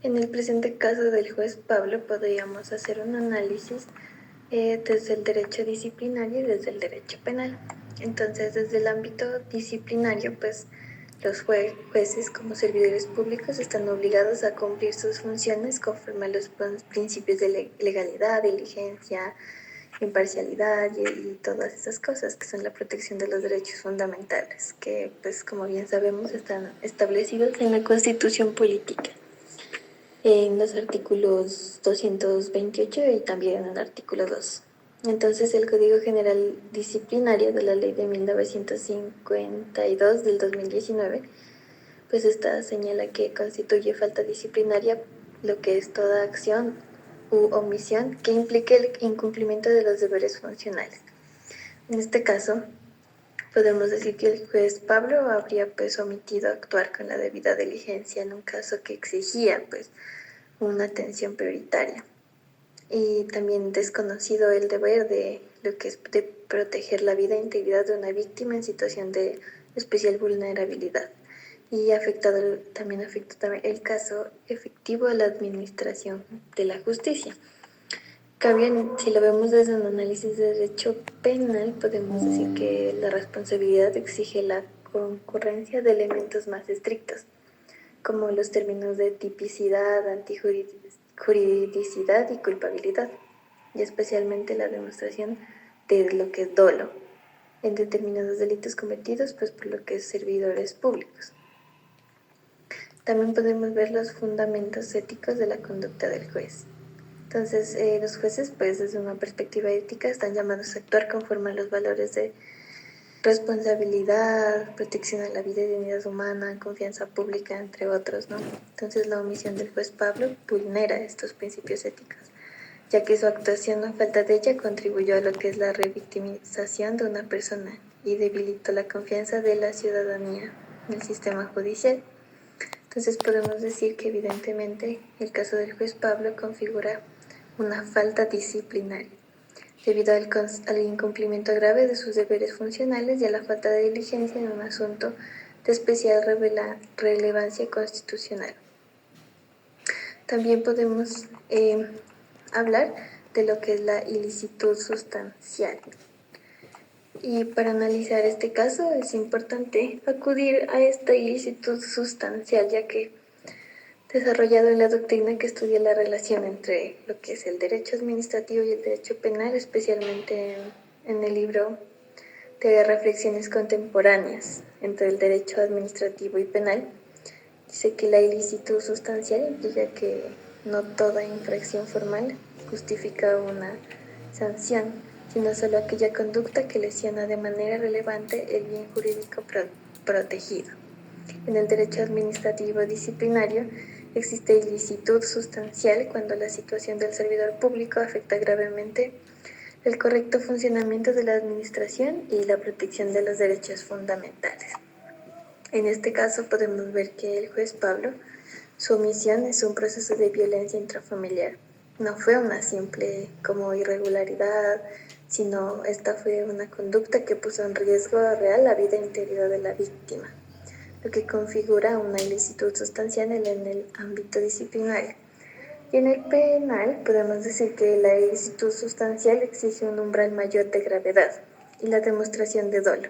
En el presente caso del juez Pablo podríamos hacer un análisis desde el derecho disciplinario y desde el derecho penal. Entonces, desde el ámbito disciplinario, pues los jueces como servidores públicos están obligados a cumplir sus funciones conforme a los principios de legalidad, diligencia, imparcialidad y todas esas cosas que son la protección de los derechos fundamentales, que pues como bien sabemos están establecidos en la Constitución Política, en los artículos 228 y también en el artículo 2. Entonces el Código General Disciplinario de la Ley de 1952 del 2019, pues esta señala que constituye falta disciplinaria lo que es toda acción u omisión que implique el incumplimiento de los deberes funcionales. En este caso, podemos decir que el juez Pablo habría pues omitido actuar con la debida diligencia en un caso que exigía pues una atención prioritaria, y también desconocido el deber de lo que es de proteger la vida e integridad de una víctima en situación de especial vulnerabilidad, y también afectó el caso efectivo a la administración de la justicia. Si lo vemos desde un análisis de derecho penal, podemos decir que la responsabilidad exige la concurrencia de elementos más estrictos, como los términos de tipicidad, antijuridicidad y culpabilidad, y especialmente la demostración de lo que es dolo en determinados delitos cometidos pues por lo que es servidores públicos. También podemos ver los fundamentos éticos de la conducta del juez. Entonces, los jueces, pues desde una perspectiva ética, están llamados a actuar conforme a los valores de responsabilidad, protección a la vida y dignidad humana, confianza pública, entre otros, ¿no? Entonces, la omisión del juez Pablo vulnera estos principios éticos, ya que su actuación o falta de ella contribuyó a lo que es la revictimización de una persona y debilitó la confianza de la ciudadanía en el sistema judicial. Entonces podemos decir que evidentemente el caso del juez Pablo configura una falta disciplinaria, debido al incumplimiento grave de sus deberes funcionales y a la falta de diligencia en un asunto de especial relevancia constitucional. También podemos hablar de lo que es la ilicitud sustancial. Y para analizar este caso es importante acudir a esta ilicitud sustancial, ya que desarrollado en la doctrina que estudia la relación entre lo que es el derecho administrativo y el derecho penal, especialmente en el libro de reflexiones contemporáneas entre el derecho administrativo y penal. Dice que la ilicitud sustancial implica que no toda infracción formal justifica una sanción, sino solo aquella conducta que lesiona de manera relevante el bien jurídico protegido. En el derecho administrativo disciplinario existe ilicitud sustancial cuando la situación del servidor público afecta gravemente el correcto funcionamiento de la administración y la protección de los derechos fundamentales. En este caso podemos ver que el juez Pablo, su omisión es un proceso de violencia intrafamiliar. No fue una simple como irregularidad, sino esta fue una conducta que puso en riesgo real la vida interior de la víctima, lo que configura una ilicitud sustancial en el ámbito disciplinario. Y en el penal podemos decir que la ilicitud sustancial exige un umbral mayor de gravedad y la demostración de dolo,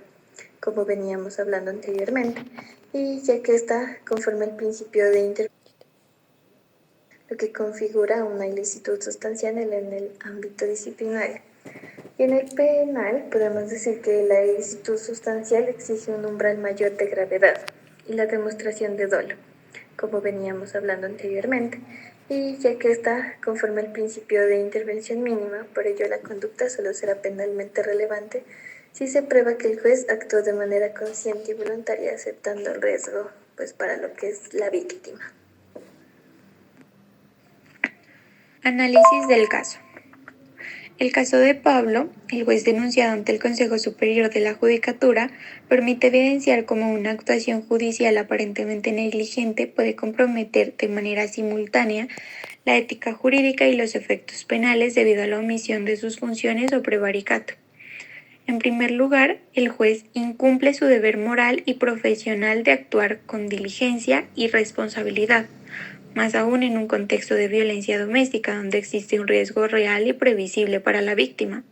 como veníamos hablando anteriormente, y ya que está conforme al principio de intervención, lo que configura una ilicitud sustancial en el ámbito disciplinario. Y en el penal podemos decir que la ilicitud sustancial exige un umbral mayor de gravedad y la demostración de dolo, como veníamos hablando anteriormente, y ya que está conforme al principio de intervención mínima, por ello la conducta solo será penalmente relevante si se prueba que el juez actuó de manera consciente y voluntaria, aceptando el riesgo pues para lo que es la víctima. Análisis del caso. El caso de Pablo, el juez denunciado ante el Consejo Superior de la Judicatura, permite evidenciar cómo una actuación judicial aparentemente negligente puede comprometer de manera simultánea la ética jurídica y los efectos penales debido a la omisión de sus funciones o prevaricato. En primer lugar, el juez incumple su deber moral y profesional de actuar con diligencia y responsabilidad, más aún en un contexto de violencia doméstica donde existe un riesgo real y previsible para la víctima,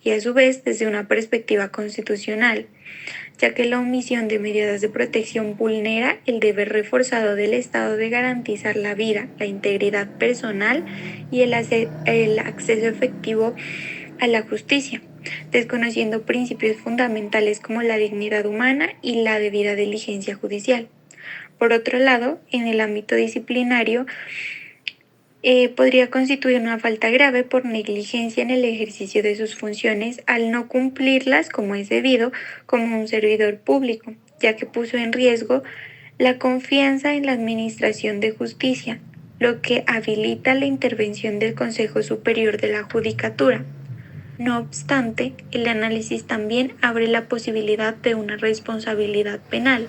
y a su vez desde una perspectiva constitucional, ya que la omisión de medidas de protección vulnera el deber reforzado del Estado de garantizar la vida, la integridad personal y el acceso efectivo a la justicia, desconociendo principios fundamentales como la dignidad humana y la debida diligencia judicial. Por otro lado, en el ámbito disciplinario, podría constituir una falta grave por negligencia en el ejercicio de sus funciones al no cumplirlas como es debido como un servidor público, ya que puso en riesgo la confianza en la administración de justicia, lo que habilita la intervención del Consejo Superior de la Judicatura. No obstante, el análisis también abre la posibilidad de una responsabilidad penal,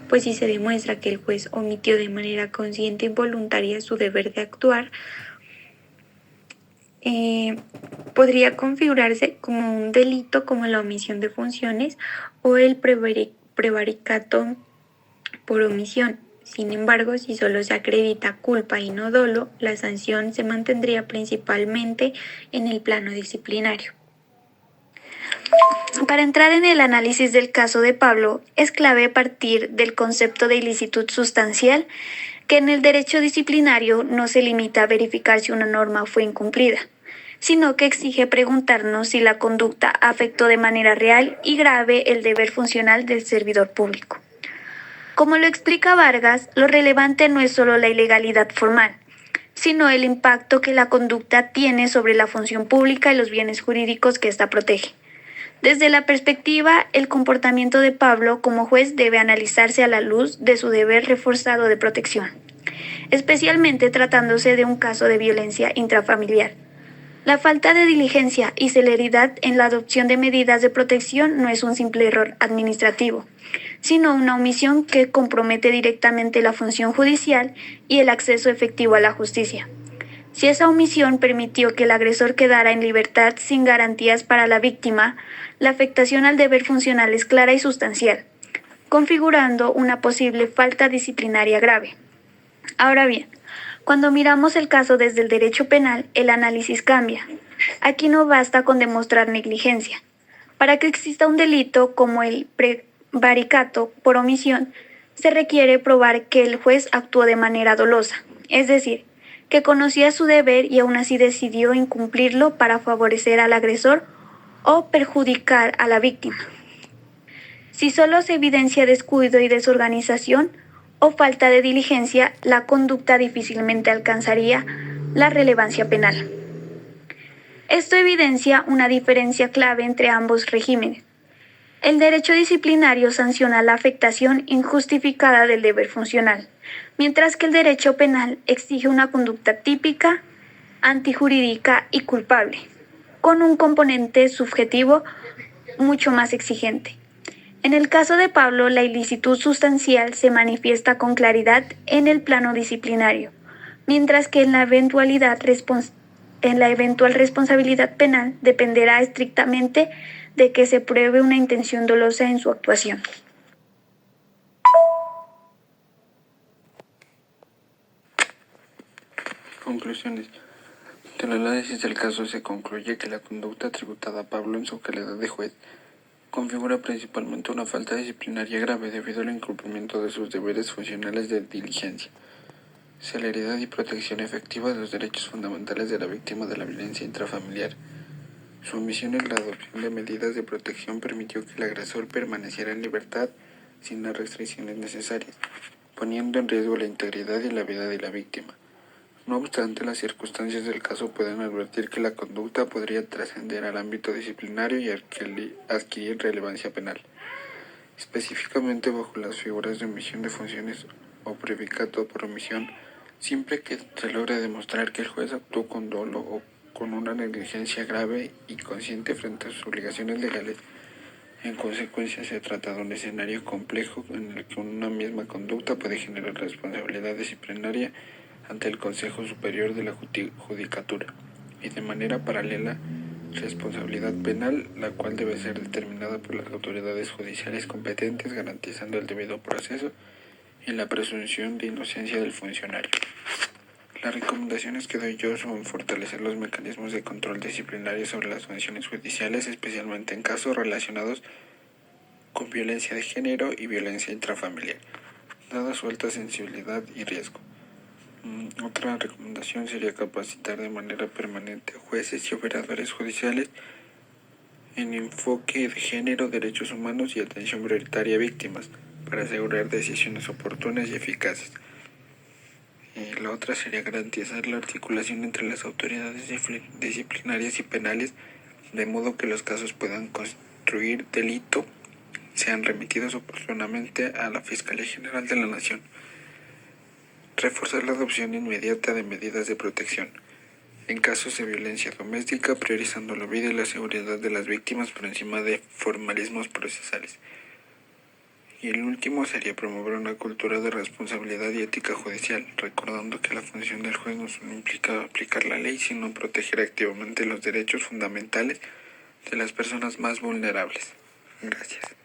pues si se demuestra que el juez omitió de manera consciente y voluntaria su deber de actuar, podría configurarse como un delito como la omisión de funciones o el prevaricato por omisión. Sin embargo, si solo se acredita culpa y no dolo, la sanción se mantendría principalmente en el plano disciplinario. Para entrar en el análisis del caso de Pablo, es clave partir del concepto de ilicitud sustancial, que en el derecho disciplinario no se limita a verificar si una norma fue incumplida, sino que exige preguntarnos si la conducta afectó de manera real y grave el deber funcional del servidor público. Como lo explica Vargas, lo relevante no es solo la ilegalidad formal, sino el impacto que la conducta tiene sobre la función pública y los bienes jurídicos que ésta protege. Desde la perspectiva, el comportamiento de Pablo como juez debe analizarse a la luz de su deber reforzado de protección, especialmente tratándose de un caso de violencia intrafamiliar. La falta de diligencia y celeridad en la adopción de medidas de protección no es un simple error administrativo, sino una omisión que compromete directamente la función judicial y el acceso efectivo a la justicia. Si esa omisión permitió que el agresor quedara en libertad sin garantías para la víctima, la afectación al deber funcional es clara y sustancial, configurando una posible falta disciplinaria grave. Ahora bien, cuando miramos el caso desde el derecho penal, el análisis cambia. Aquí no basta con demostrar negligencia. Para que exista un delito como el prevaricato por omisión, se requiere probar que el juez actuó de manera dolosa, es decir, que conocía su deber y aún así decidió incumplirlo para favorecer al agresor o perjudicar a la víctima. Si solo se evidencia descuido y desorganización o falta de diligencia, la conducta difícilmente alcanzaría la relevancia penal. Esto evidencia una diferencia clave entre ambos regímenes. El derecho disciplinario sanciona la afectación injustificada del deber funcional, mientras que el derecho penal exige una conducta típica, antijurídica y culpable, con un componente subjetivo mucho más exigente. En el caso de Pablo, la ilicitud sustancial se manifiesta con claridad en el plano disciplinario, mientras que en la eventual responsabilidad penal dependerá estrictamente de que se pruebe una intención dolosa en su actuación. Conclusiones. Del análisis del caso se concluye que la conducta tributada a Pablo en su calidad de juez configura principalmente una falta disciplinaria grave debido al incumplimiento de sus deberes funcionales de diligencia, celeridad y protección efectiva de los derechos fundamentales de la víctima de la violencia intrafamiliar. Su omisión en la adopción de medidas de protección permitió que el agresor permaneciera en libertad sin las restricciones necesarias, poniendo en riesgo la integridad y la vida de la víctima. No obstante, las circunstancias del caso pueden advertir que la conducta podría trascender al ámbito disciplinario y adquirir relevancia penal, específicamente bajo las figuras de omisión de funciones o prevaricato por omisión, siempre que se logre demostrar que el juez actuó con dolo o con una negligencia grave y consciente frente a sus obligaciones legales. En consecuencia, se trata de un escenario complejo en el que una misma conducta puede generar responsabilidad disciplinaria ante el Consejo Superior de la Judicatura y de manera paralela responsabilidad penal, la cual debe ser determinada por las autoridades judiciales competentes, garantizando el debido proceso y la presunción de inocencia del funcionario. Las recomendaciones que doy yo son fortalecer los mecanismos de control disciplinario sobre las funciones judiciales, especialmente en casos relacionados con violencia de género y violencia intrafamiliar, dada su alta sensibilidad y riesgo. Otra recomendación sería capacitar de manera permanente a jueces y operadores judiciales en enfoque de género, derechos humanos y atención prioritaria a víctimas para asegurar decisiones oportunas y eficaces. La otra sería garantizar la articulación entre las autoridades disciplinarias y penales, de modo que los casos puedan constituir delito sean remitidos oportunamente a la Fiscalía General de la Nación. Reforzar la adopción inmediata de medidas de protección en casos de violencia doméstica, priorizando la vida y la seguridad de las víctimas por encima de formalismos procesales. Y el último sería promover una cultura de responsabilidad y ética judicial, recordando que la función del juez no solo implica aplicar la ley, sino proteger activamente los derechos fundamentales de las personas más vulnerables. Gracias.